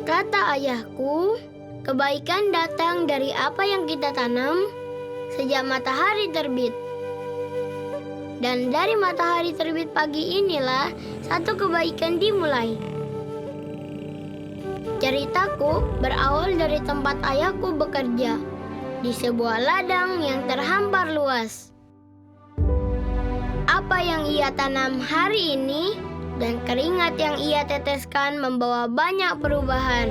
Kata ayahku, kebaikan datang dari apa yang kita tanam sejak matahari terbit. Dan dari matahari terbit pagi inilah satu kebaikan dimulai. Ceritaku berawal dari tempat ayahku bekerja, di sebuah ladang yang terhampar luas. Apa yang ia tanam hari ini dan keringat yang ia teteskan membawa banyak perubahan.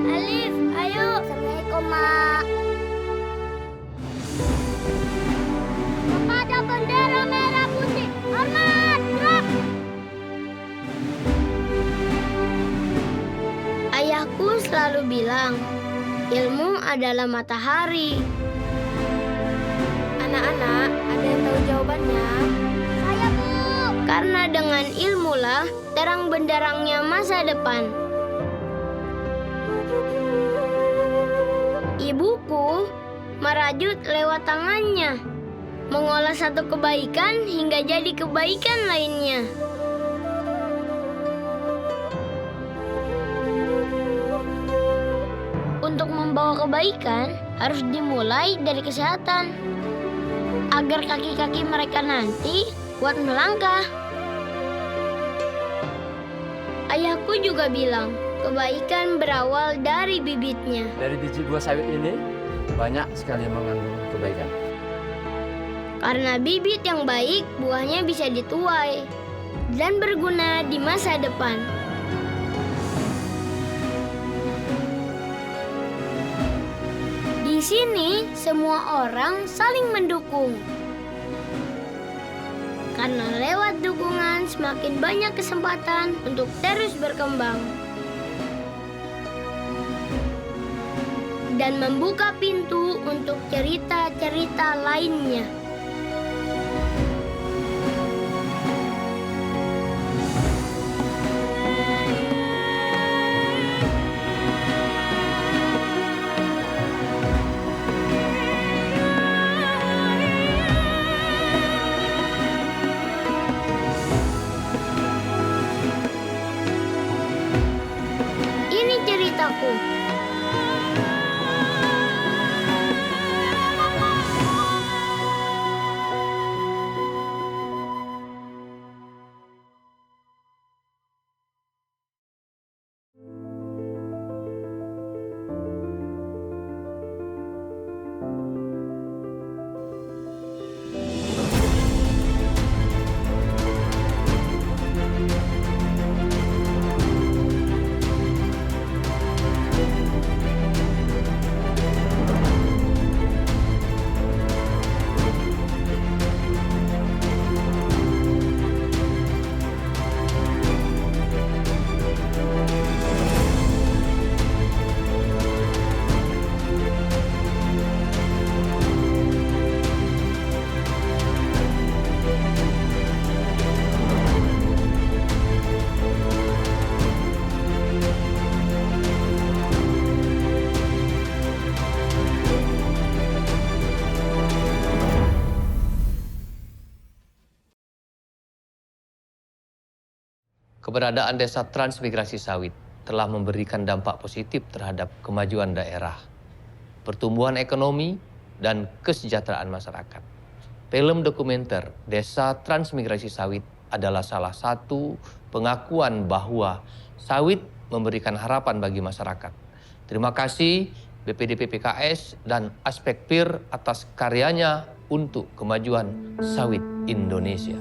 Alif, ayo. Assalamualaikum, Mak. Kepada bendera merah putih, hormat, gerak. Ayahku selalu bilang, ilmu adalah matahari. Anak-anak, ada yang tahu jawabannya? Saya, Bu. Karena dengan ilmulah terang benderangnya masa depan. Ibuku merajut lewat tangannya, mengolah satu kebaikan hingga jadi kebaikan lainnya. Untuk membawa kebaikan harus dimulai dari kesehatan, agar kaki-kaki mereka nanti kuat melangkah. Ayahku juga bilang, kebaikan berawal dari bibitnya. Dari biji buah sawit ini banyak sekali mengandung kebaikan. Karena bibit yang baik, buahnya bisa dituai dan berguna di masa depan. Di sini, semua orang saling mendukung. Karena lewat dukungan, semakin banyak kesempatan untuk terus berkembang. Dan membuka pintu untuk cerita-cerita lainnya. Ini ceritaku. Keberadaan desa transmigrasi sawit telah memberikan dampak positif terhadap kemajuan daerah, pertumbuhan ekonomi, dan kesejahteraan masyarakat. Film dokumenter Desa Transmigrasi Sawit adalah salah satu pengakuan bahwa sawit memberikan harapan bagi masyarakat. Terima kasih BPDP PKS dan Aspek PIR atas karyanya untuk kemajuan sawit Indonesia.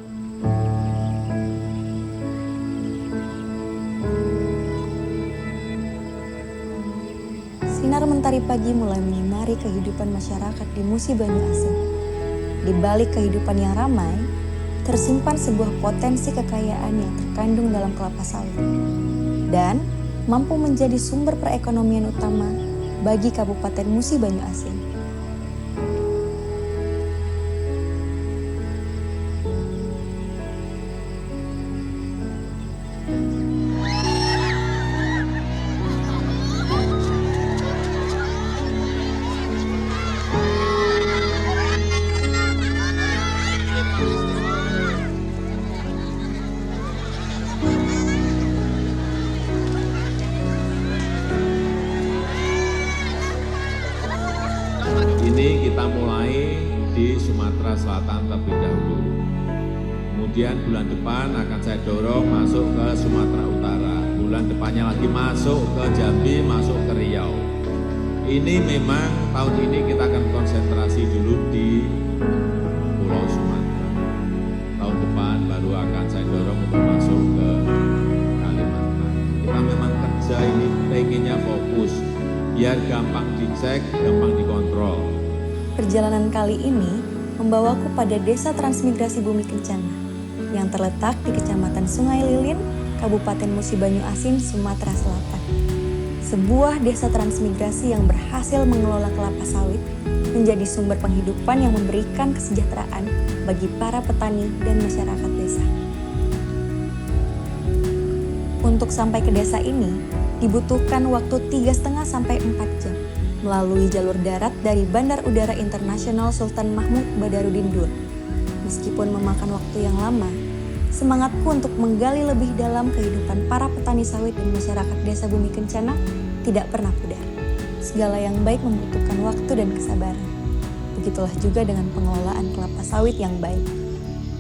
Sinar mentari pagi mulai menyinari kehidupan masyarakat di Musi Banyu Asin. Di balik kehidupan yang ramai, tersimpan sebuah potensi kekayaan yang terkandung dalam kelapa sawit dan mampu menjadi sumber perekonomian utama bagi Kabupaten Musi Banyu Asin. mulai di Sumatera Selatan terlebih dahulu. Kemudian bulan depan akan saya dorong masuk ke Sumatera Utara. Bulan depannya lagi masuk ke Jambi, masuk ke Riau. Ini memang tahun ini kita akan konsentrasi dulu di Pulau Sumatera. Tahun depan baru akan saya dorong untuk masuk ke Kalimantan. Kita memang kerja ini pengennya fokus, biar gampang dicek, gampang dikontrol. Perjalanan kali ini membawaku pada Desa Transmigrasi Bumi Kencana yang terletak di Kecamatan Sungai Lilin, Kabupaten Musi Banyu Asin, Sumatera Selatan. Sebuah desa transmigrasi yang berhasil mengelola kelapa sawit menjadi sumber penghidupan yang memberikan kesejahteraan bagi para petani dan masyarakat desa. Untuk sampai ke desa ini, dibutuhkan waktu 3,5 sampai 4 jam melalui jalur darat dari Bandar Udara Internasional Sultan Mahmud Badarudin II. Meskipun memakan waktu yang lama, semangatku untuk menggali lebih dalam kehidupan para petani sawit dan masyarakat desa Bumi Kencana tidak pernah pudar. Segala yang baik membutuhkan waktu dan kesabaran. Begitulah juga dengan pengelolaan kelapa sawit yang baik.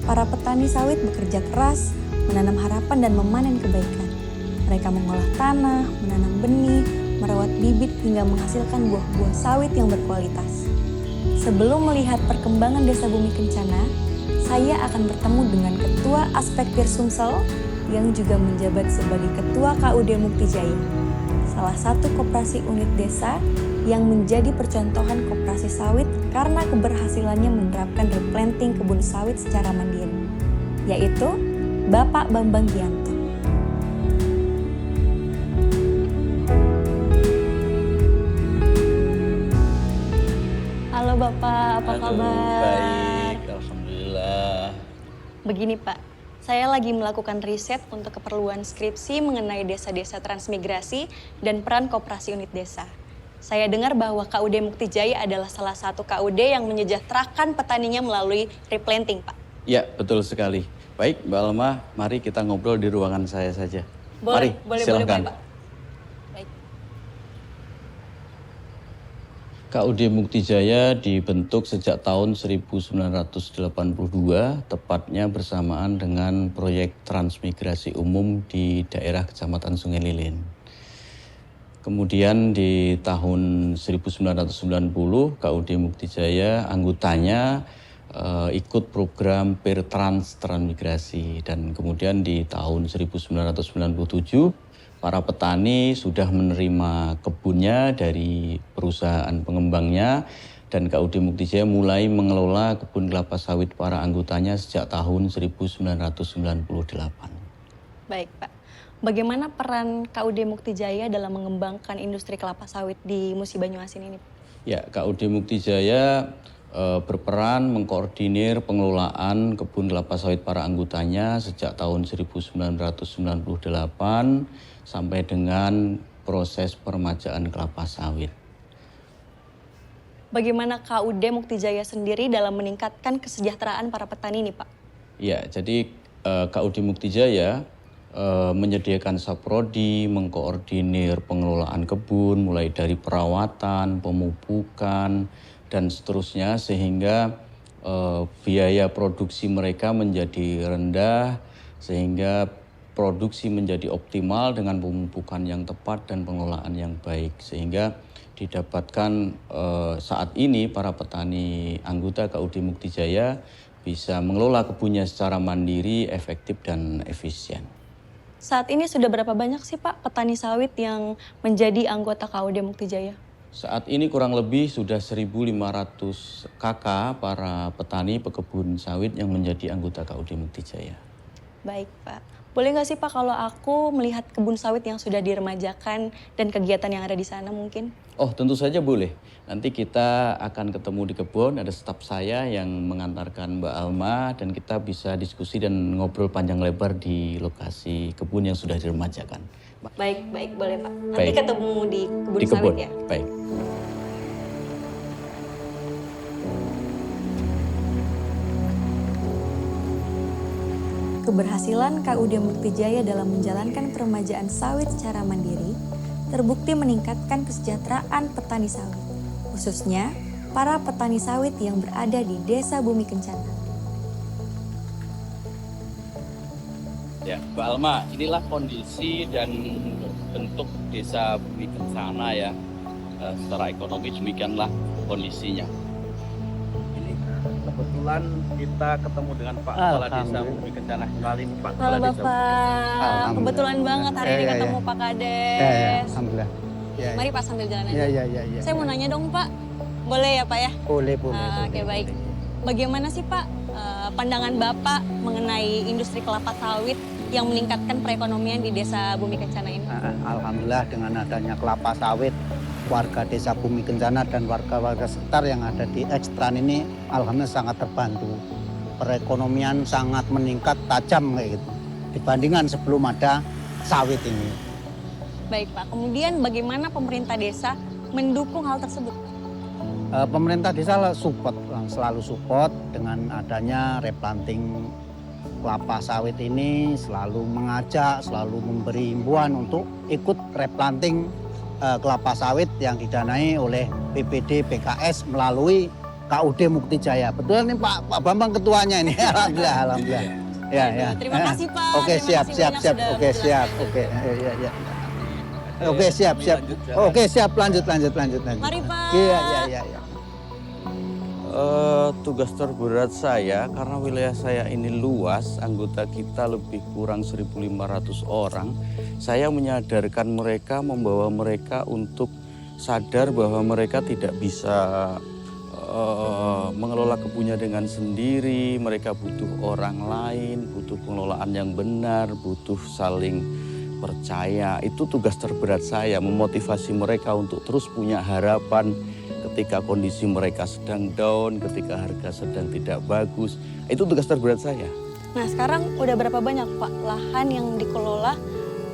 Para petani sawit bekerja keras, menanam harapan dan memanen kebaikan. Mereka mengolah tanah, menanam benih, merawat bibit hingga menghasilkan buah-buah sawit yang berkualitas. Sebelum melihat perkembangan desa Bumi Kencana, saya akan bertemu dengan Ketua Aspektir Sumsel yang juga menjabat sebagai Ketua KUD Mukti Jaya, salah satu koperasi unit desa yang menjadi percontohan koperasi sawit karena keberhasilannya menerapkan replanting kebun sawit secara mandiri, yaitu Bapak Bambang Gianto. Halo Bapak, apa kabar? Baik, alhamdulillah. Begini Pak, saya lagi melakukan riset untuk keperluan skripsi mengenai desa-desa transmigrasi dan peran koperasi unit desa. Saya dengar bahwa KUD Mukti Jaya adalah salah satu KUD yang menyejahterakan petaninya melalui replanting, Pak. Ya, betul sekali. Baik, Mbak Alma, mari kita ngobrol di ruangan saya saja. Boleh, mari, boleh, silakan. Pak. Baik. KUD Mukti Jaya dibentuk sejak tahun 1982, tepatnya bersamaan dengan proyek transmigrasi umum di daerah Kecamatan Sungai Lilin. Kemudian di tahun 1990, KUD Mukti Jaya anggotanya ikut program Pertrans Transmigrasi, dan kemudian di tahun 1997 para petani sudah menerima kebunnya dari perusahaan pengembangnya, dan KUD Mukti Jaya mulai mengelola kebun kelapa sawit para anggotanya sejak tahun 1998. Baik Pak, bagaimana peran KUD Mukti Jaya dalam mengembangkan industri kelapa sawit di Musi Banyu Asin ini? Ya, KUD Mukti Jaya berperan mengkoordinir pengelolaan kebun kelapa sawit para anggotanya sejak tahun 1998 sampai dengan proses permajaan kelapa sawit. Bagaimana KUD Mukti Jaya sendiri dalam meningkatkan kesejahteraan para petani ini, Pak? Ya, jadi KUD Mukti Jaya menyediakan saprodi, mengkoordinir pengelolaan kebun mulai dari perawatan, pemupukan, dan seterusnya, sehingga biaya produksi mereka menjadi rendah, sehingga produksi menjadi optimal dengan pemupukan yang tepat dan pengelolaan yang baik, sehingga didapatkan saat ini para petani anggota KUD Mukti Jaya bisa mengelola kebunnya secara mandiri, efektif dan efisien. Saat ini sudah berapa banyak sih Pak petani sawit yang menjadi anggota KUD Mukti Jaya? Saat ini kurang lebih sudah 1.500 kakak para petani pekebun sawit yang menjadi anggota KUD Mukti Jaya. Baik Pak, boleh nggak sih Pak kalau aku melihat kebun sawit yang sudah diremajakan dan kegiatan yang ada di sana mungkin? Oh, tentu saja boleh. Nanti kita akan ketemu di kebun, ada staf saya yang mengantarkan Mbak Alma, dan kita bisa diskusi dan ngobrol panjang lebar di lokasi kebun yang sudah diremajakan. Baik, boleh Pak. Nanti Baik. ketemu di kebun Di kebun, sawit ya? baik. Keberhasilan KUD Mukti Jaya dalam menjalankan peremajaan sawit secara mandiri terbukti meningkatkan kesejahteraan petani sawit, khususnya para petani sawit yang berada di Desa Bumi Kencana. Ya, Mbak Alma, inilah kondisi dan bentuk Desa Bumi Kencana ya. Secara ekonomi demikianlah kondisinya. Ini kebetulan kita ketemu dengan Pak Kepala Desa Bumi Kencana kali ini, Pak Kepala Halo Desa. Bapak, kebetulan banget hari ini ketemu Pak Kades. Alhamdulillah. Mari Pak sambil jalan aja. Ya. Saya mau nanya dong Pak, boleh ya Pak ya? Boleh. Oke baik. Bagaimana sih Pak pandangan Bapak mengenai industri kelapa sawit yang meningkatkan perekonomian di Desa Bumi Kencana ini? Alhamdulillah dengan adanya kelapa sawit, warga Desa Bumi Kencana dan warga-warga sekitar yang ada di Ekstran ini alhamdulillah sangat terbantu. Perekonomian sangat meningkat tajam kayak gitu dibandingkan sebelum ada sawit ini. Baik Pak, kemudian bagaimana pemerintah desa mendukung hal tersebut? Pemerintah desa selalu support dengan adanya replanting kelapa sawit ini, selalu mengajak, selalu memberi himbauan untuk ikut replanting kelapa sawit yang didanai oleh BPD PKS melalui KUD Mukti Jaya. Betul nih Pak Bambang ketuanya ini. Alhamdulillah. Ya. Terima kasih Pak. Oke, siap. Oke, siap. Oke. Ya. Oke, siap. Oke, siap. Lanjut. Mari Pak. Iya. Tugas terberat saya karena wilayah saya ini luas, anggota kita lebih kurang 1.500 orang. Saya menyadarkan mereka, membawa mereka untuk sadar bahwa mereka tidak bisa mengelola kebunnya dengan sendiri. Mereka butuh orang lain, butuh pengelolaan yang benar, butuh saling percaya. Itu tugas terberat saya, memotivasi mereka untuk terus punya harapan ketika kondisi mereka sedang down, ketika harga sedang tidak bagus. Itu tugas terberat saya. Nah sekarang udah berapa banyak Pak lahan yang dikelola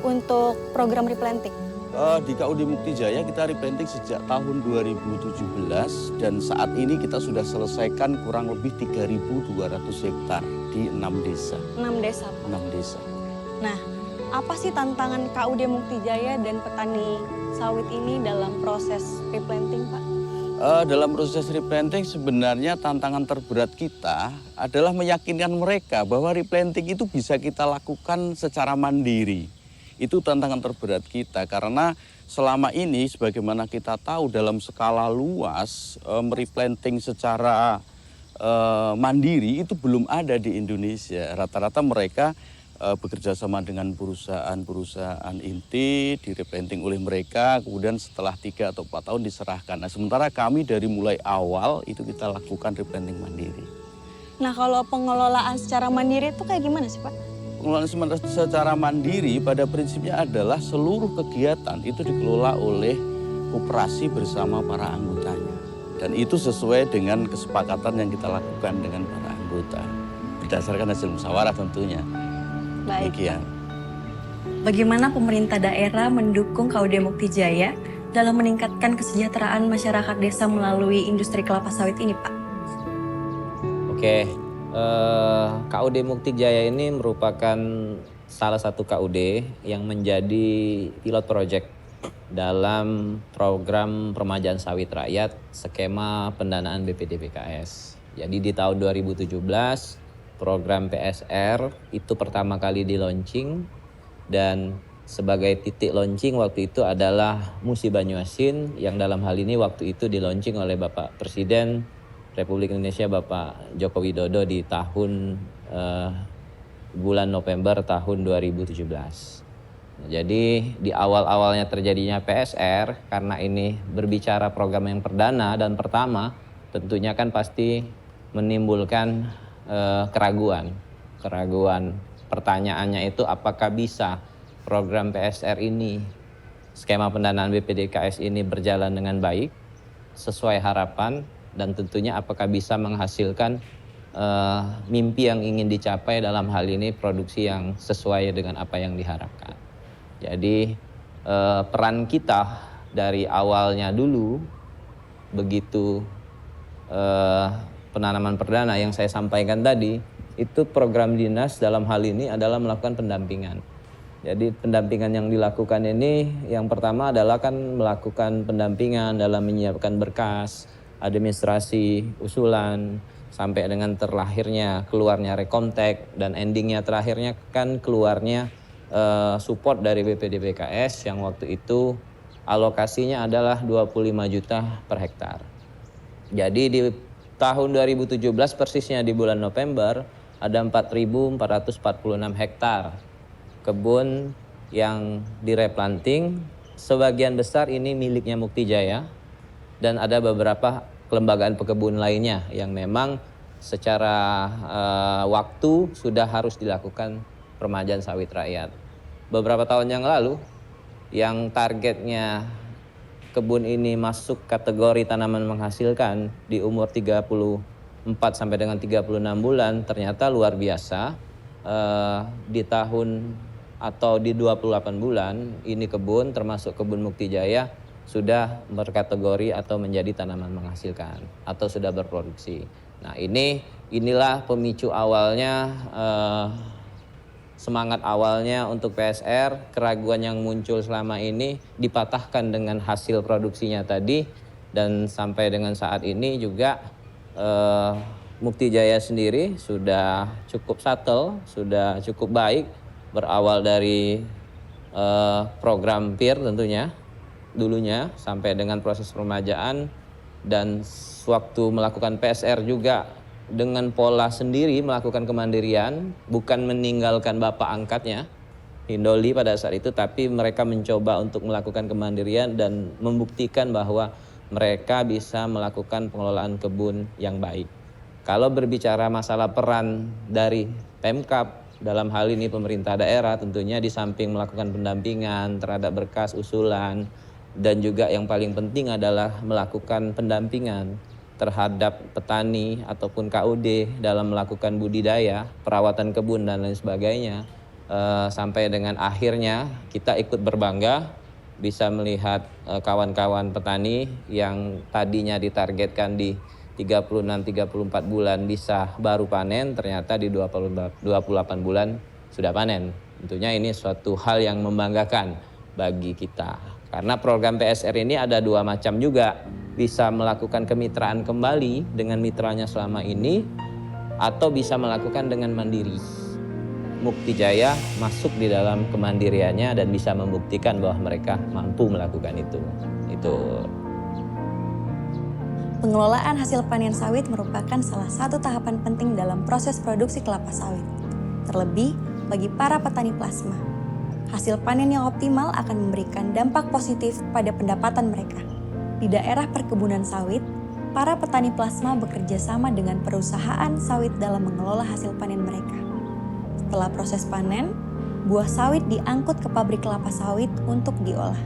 untuk program replanting? Di KUD Mukti Jaya kita replanting sejak tahun 2017 dan saat ini kita sudah selesaikan kurang lebih 3.200 hektar di 6 desa. 6 desa Pak? 6 desa. Nah apa sih tantangan KUD Mukti Jaya dan petani sawit ini dalam proses replanting Pak? Dalam proses replanting sebenarnya tantangan terberat kita adalah meyakinkan mereka bahwa replanting itu bisa kita lakukan secara mandiri. Itu tantangan terberat kita karena selama ini sebagaimana kita tahu dalam skala luas replanting secara mandiri itu belum ada di Indonesia. Rata-rata mereka bekerja sama dengan perusahaan inti, direplanting oleh mereka, kemudian setelah 3 atau 4 tahun diserahkan. Nah, sementara kami dari mulai awal itu kita lakukan replanting mandiri. Nah, kalau pengelolaan secara mandiri itu kayak gimana sih, Pak? Pengelolaan secara mandiri pada prinsipnya adalah seluruh kegiatan itu dikelola oleh koperasi bersama para anggotanya. Dan itu sesuai dengan kesepakatan yang kita lakukan dengan para anggota. Berdasarkan hasil musyawarah tentunya. Baik. Demikian. Bagaimana pemerintah daerah mendukung KUD Mukti Jaya dalam meningkatkan kesejahteraan masyarakat desa melalui industri kelapa sawit ini, Pak? Oke, KUD Mukti Jaya ini merupakan salah satu KUD yang menjadi pilot project dalam program peremajaan sawit rakyat skema pendanaan BPD PKS. Jadi di tahun 2017 program PSR itu pertama kali di launching dan sebagai titik launching waktu itu adalah Musi Banyuasin yang dalam hal ini waktu itu di launching oleh Bapak Presiden Republik Indonesia Bapak Joko Widodo di tahun bulan November tahun 2017. Jadi di awal-awalnya terjadinya PSR karena ini berbicara program yang perdana dan pertama tentunya kan pasti menimbulkan keraguan. Pertanyaannya itu apakah bisa program PSR ini, skema pendanaan BPDKS ini berjalan dengan baik, sesuai harapan, dan tentunya apakah bisa menghasilkan mimpi yang ingin dicapai dalam hal ini produksi yang sesuai dengan apa yang diharapkan. Jadi peran kita dari awalnya dulu begitu penanaman perdana yang saya sampaikan tadi, itu program dinas dalam hal ini adalah melakukan pendampingan. Jadi pendampingan yang dilakukan ini yang pertama adalah kan melakukan pendampingan dalam menyiapkan berkas, administrasi usulan, sampai dengan terlahirnya keluarnya rekomtek, dan endingnya terakhirnya kan keluarnya support dari BPDPKS yang waktu itu alokasinya adalah 25 juta per hektar. Jadi di tahun 2017 persisnya di bulan November ada 4.446 hektar kebun yang direplanting. Sebagian besar ini miliknya Mukti Jaya dan ada beberapa kelembagaan pekebun lainnya yang memang secara waktu sudah harus dilakukan permajaan sawit rakyat. Beberapa tahun yang lalu yang targetnya kebun ini masuk kategori tanaman menghasilkan di umur 34 sampai dengan 36 bulan ternyata luar biasa. Di tahun atau di 28 bulan ini kebun termasuk kebun Mukti Jaya sudah berkategori atau menjadi tanaman menghasilkan atau sudah berproduksi. Nah inilah pemicu awalnya, semangat awalnya untuk PSR. Keraguan yang muncul selama ini dipatahkan dengan hasil produksinya tadi, dan sampai dengan saat ini juga Mukti Jaya sendiri sudah cukup subtle, sudah cukup baik, berawal dari program PIR tentunya dulunya sampai dengan proses permajaan, dan waktu melakukan PSR juga dengan pola sendiri melakukan kemandirian, bukan meninggalkan bapak angkatnya Hindoli pada saat itu, tapi mereka mencoba untuk melakukan kemandirian dan membuktikan bahwa mereka bisa melakukan pengelolaan kebun yang baik. Kalau berbicara masalah peran dari Pemkab dalam hal ini pemerintah daerah, tentunya di samping melakukan pendampingan terhadap berkas usulan, dan juga yang paling penting adalah melakukan pendampingan terhadap petani ataupun KUD dalam melakukan budidaya, perawatan kebun dan lain sebagainya. Sampai dengan akhirnya kita ikut berbangga bisa melihat kawan-kawan petani yang tadinya ditargetkan di 36-34 bulan bisa baru panen, ternyata di 28 bulan sudah panen. Tentunya ini suatu hal yang membanggakan bagi kita. Karena program PSR ini ada dua macam juga, bisa melakukan kemitraan kembali dengan mitranya selama ini, atau bisa melakukan dengan mandiri. Mukti Jaya masuk di dalam kemandiriannya dan bisa membuktikan bahwa mereka mampu melakukan itu. Pengelolaan hasil panen sawit merupakan salah satu tahapan penting dalam proses produksi kelapa sawit. Terlebih bagi para petani plasma. Hasil panen yang optimal akan memberikan dampak positif pada pendapatan mereka. Di daerah perkebunan sawit, para petani plasma bekerja sama dengan perusahaan sawit dalam mengelola hasil panen mereka. Setelah proses panen, buah sawit diangkut ke pabrik kelapa sawit untuk diolah.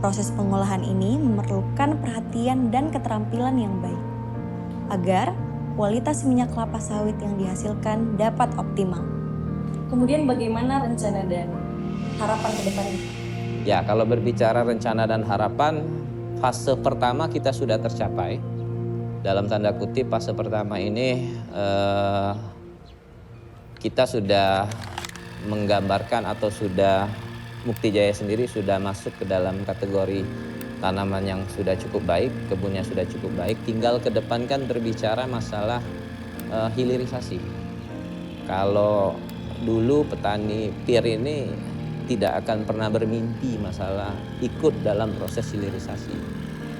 Proses pengolahan ini memerlukan perhatian dan keterampilan yang baik, agar kualitas minyak kelapa sawit yang dihasilkan dapat optimal. Kemudian bagaimana rencana dan harapan ke depan? Ya, kalau berbicara rencana dan harapan, fase pertama kita sudah tercapai. Dalam tanda kutip fase pertama ini kita sudah menggambarkan atau sudah Mukti Jaya sendiri sudah masuk ke dalam kategori tanaman yang sudah cukup baik, kebunnya sudah cukup baik. Tinggal ke depan kan berbicara masalah hilirisasi. Kalau dulu petani PIR ini tidak akan pernah bermimpi masalah ikut dalam proses hilirisasi.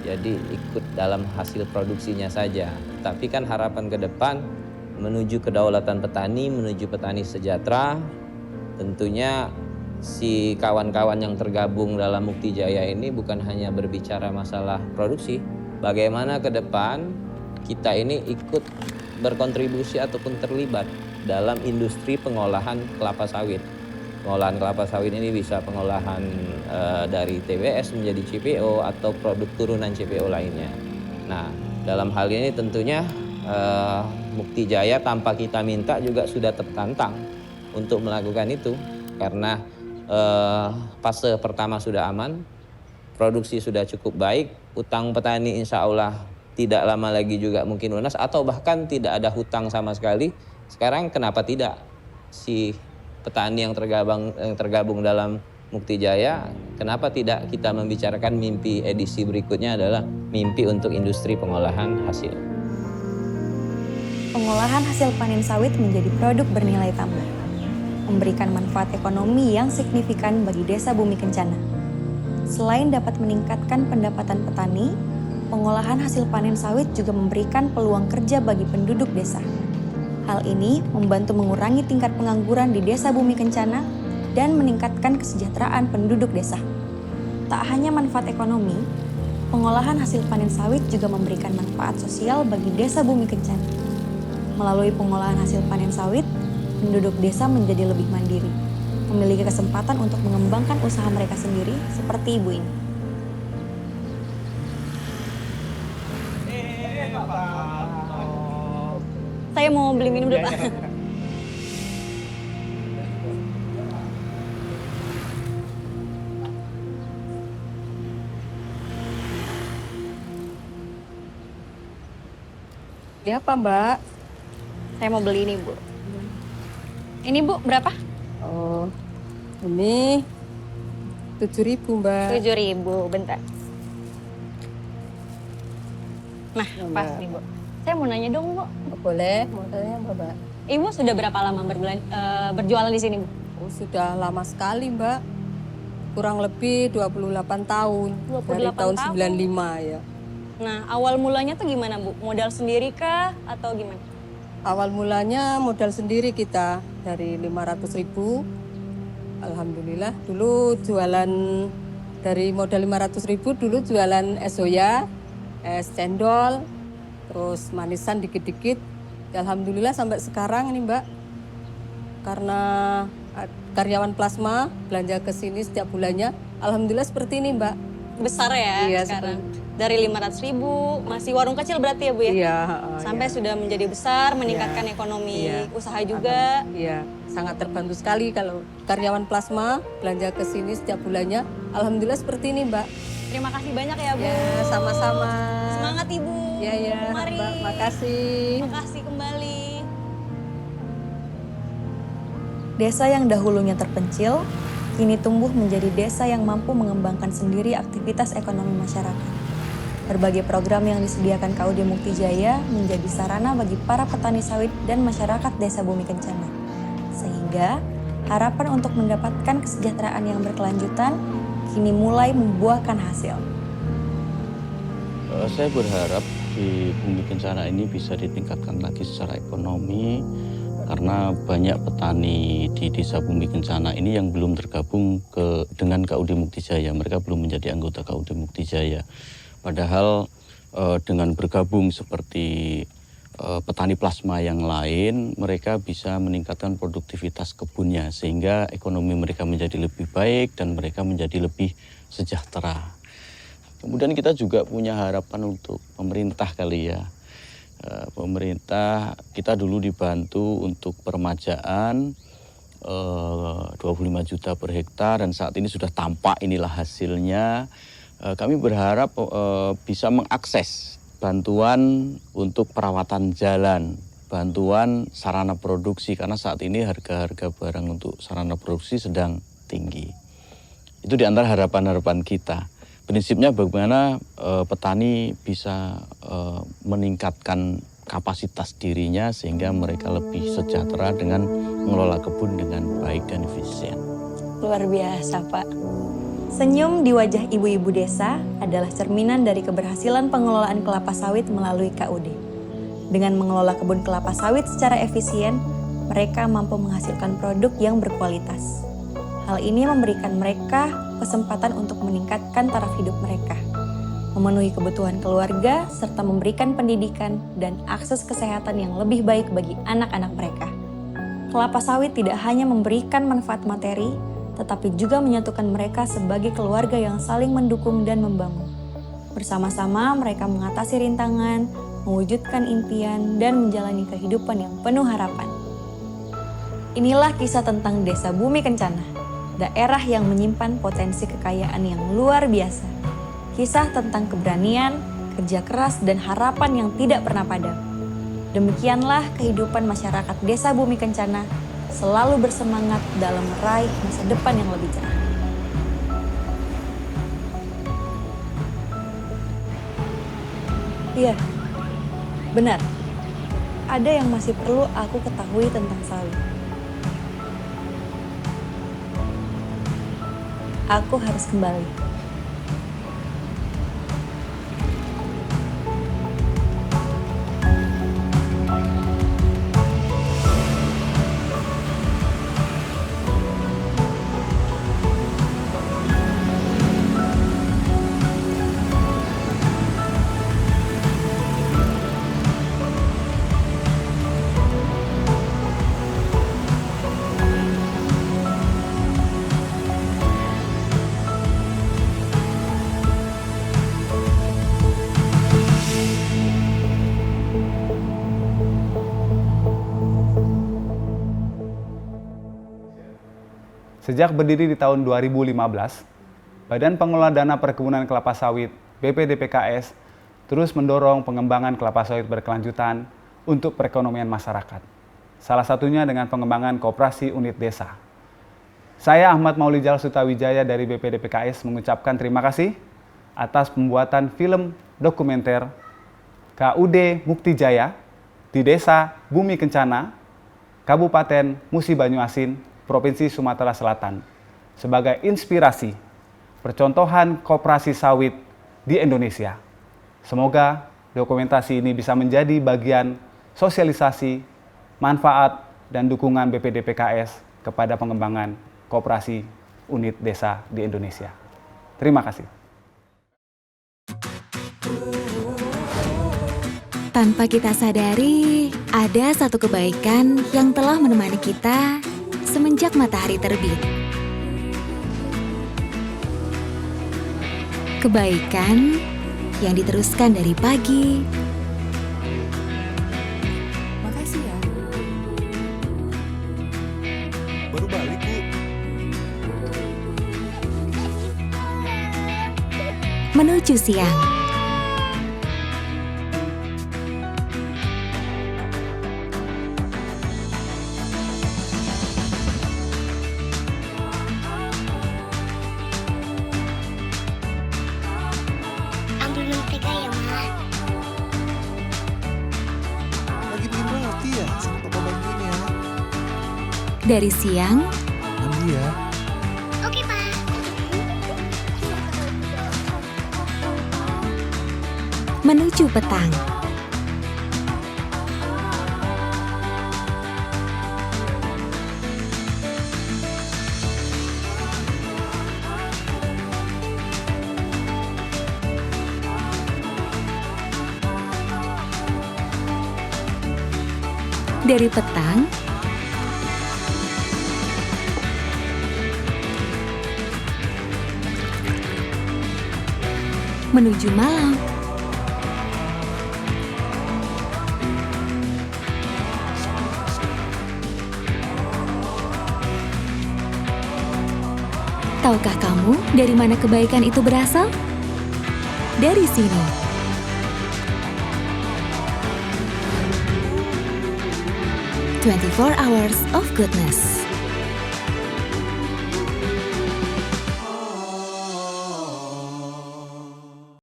Jadi ikut dalam hasil produksinya saja. Tapi kan harapan ke depan menuju kedaulatan petani, menuju petani sejahtera, tentunya si kawan-kawan yang tergabung dalam Mukti Jaya ini bukan hanya berbicara masalah produksi, bagaimana ke depan kita ini ikut berkontribusi ataupun terlibat dalam industri pengolahan kelapa sawit. Pengolahan kelapa sawit ini bisa pengolahan dari TBS menjadi CPO atau produk turunan CPO lainnya. Nah, dalam hal ini tentunya Mukti Jaya tanpa kita minta juga sudah tertantang untuk melakukan itu, karena fase pertama sudah aman, produksi sudah cukup baik, utang petani insya Allah tidak lama lagi juga mungkin lunas atau bahkan tidak ada hutang sama sekali. Sekarang kenapa tidak si petani yang tergabung dalam Mukti Jaya, kenapa tidak kita membicarakan mimpi edisi berikutnya adalah mimpi untuk industri pengolahan hasil. Pengolahan hasil panen sawit menjadi produk bernilai tambah, memberikan manfaat ekonomi yang signifikan bagi Desa Bumi Kencana. Selain dapat meningkatkan pendapatan petani, pengolahan hasil panen sawit juga memberikan peluang kerja bagi penduduk desa. Hal ini membantu mengurangi tingkat pengangguran di Desa Bumi Kencana dan meningkatkan kesejahteraan penduduk desa. Tak hanya manfaat ekonomi, pengolahan hasil panen sawit juga memberikan manfaat sosial bagi Desa Bumi Kencana. Melalui pengolahan hasil panen sawit, penduduk desa menjadi lebih mandiri, memiliki kesempatan untuk mengembangkan usaha mereka sendiri seperti ibu ini. Saya mau beli minum dulu, Pak. Beli apa, Mbak? Saya mau beli ini, Bu. Ini, Bu, berapa? Oh, ini 7.000, Mbak. 7.000, bentar. Nah, Ya, pas Mbak. nih, Bu. Saya mau nanya dong, Bu. Boleh, mau tanya apa, Mbak? Ibu sudah berapa lama berjualan di sini, Bu? Oh, sudah lama sekali, Mbak. Kurang lebih 28 tahun. 28 dari tahun tahun. 95 ya. Nah, awal mulanya tuh gimana, Bu? Modal sendiri kah atau gimana? Awal mulanya modal sendiri kita dari 500.000. Alhamdulillah, dulu jualan dari modal 500.000 dulu jualan es soya, es cendol, terus manisan dikit-dikit. Ya, alhamdulillah sampai sekarang ini, Mbak. Karena karyawan plasma belanja ke sini setiap bulannya, alhamdulillah seperti ini, Mbak. Besar ya Iya, sekarang. Dari 500.000, masih warung kecil berarti ya, Bu ya? Iya, Sampai iya. sudah menjadi besar, meningkatkan ekonomi Iya. usaha juga. Iya, sangat terbantu sekali kalau karyawan plasma belanja ke sini setiap bulannya. Alhamdulillah seperti ini, Mbak. Terima kasih banyak ya, Bu. Ya, sama-sama. Semangat, Ibu. Ya, ya, Mari. Mbak, makasih. Makasih kembali. Desa yang dahulunya terpencil, kini tumbuh menjadi desa yang mampu mengembangkan sendiri aktivitas ekonomi masyarakat. Berbagai program yang disediakan KUD Mukti Jaya menjadi sarana bagi para petani sawit dan masyarakat Desa Bumi Kencana. Sehingga harapan untuk mendapatkan kesejahteraan yang berkelanjutan kini mulai membuahkan hasil. Saya berharap di Bumi Kencana ini bisa ditingkatkan lagi secara ekonomi karena banyak petani di Desa Bumi Kencana ini yang belum tergabung dengan KUD Mukti Jaya. Mereka belum menjadi anggota KUD Mukti Jaya. Padahal dengan bergabung seperti petani plasma yang lain, mereka bisa meningkatkan produktivitas kebunnya sehingga ekonomi mereka menjadi lebih baik dan mereka menjadi lebih sejahtera. Kemudian kita juga punya harapan untuk pemerintah kali ya. Pemerintah kita dulu dibantu untuk permajaan 25 juta per hektar dan saat ini sudah tampak inilah hasilnya. Kami berharap bisa mengakses bantuan untuk perawatan jalan, bantuan sarana produksi karena saat ini harga-harga barang untuk sarana produksi sedang tinggi. Itu di antara harapan-harapan kita. Prinsipnya bagaimana petani bisa meningkatkan kapasitas dirinya sehingga mereka lebih sejahtera dengan mengelola kebun dengan baik dan efisien. Luar biasa, Pak. Senyum di wajah ibu-ibu desa adalah cerminan dari keberhasilan pengelolaan kelapa sawit melalui KUD. Dengan mengelola kebun kelapa sawit secara efisien, mereka mampu menghasilkan produk yang berkualitas. Hal ini memberikan mereka kesempatan untuk meningkatkan taraf hidup mereka, memenuhi kebutuhan keluarga, serta memberikan pendidikan dan akses kesehatan yang lebih baik bagi anak-anak mereka. Kelapa sawit tidak hanya memberikan manfaat materi, tetapi juga menyatukan mereka sebagai keluarga yang saling mendukung dan membangun. Bersama-sama mereka mengatasi rintangan, mewujudkan impian, dan menjalani kehidupan yang penuh harapan. Inilah kisah tentang Desa Bumi Kencana, daerah yang menyimpan potensi kekayaan yang luar biasa. Kisah tentang keberanian, kerja keras, dan harapan yang tidak pernah padam. Demikianlah kehidupan masyarakat Desa Bumi Kencana, selalu bersemangat dalam meraih masa depan yang lebih cerah. Iya, benar. Ada yang masih perlu aku ketahui tentang sawit. Aku harus kembali. Sejak berdiri di tahun 2015, Badan Pengelola Dana Perkebunan Kelapa Sawit (BPDPKS) terus mendorong pengembangan kelapa sawit berkelanjutan untuk perekonomian masyarakat. Salah satunya dengan pengembangan koperasi unit desa. Saya Ahmad Maulijal Sutawijaya dari BPDPKS mengucapkan terima kasih atas pembuatan film dokumenter KUD Mukti Jaya di Desa Bumi Kencana, Kabupaten Musi Banyuasin, Provinsi Sumatera Selatan, sebagai inspirasi percontohan koperasi sawit di Indonesia. Semoga dokumentasi ini bisa menjadi bagian sosialisasi, manfaat, dan dukungan BPDPKS kepada pengembangan koperasi unit desa di Indonesia. Terima kasih. Tanpa kita sadari, ada satu kebaikan yang telah menemani kita semenjak matahari terbit. Kebaikan yang diteruskan dari pagi. Makasih ya. Baru balik, Bu. Menuju siang. Dari siang. Mandi ya. Oke, Pak. Menuju petang. Dari petang. Menuju malam. Tahukah kamu dari mana kebaikan itu berasal? Dari sini. "24 Hours of Goodness".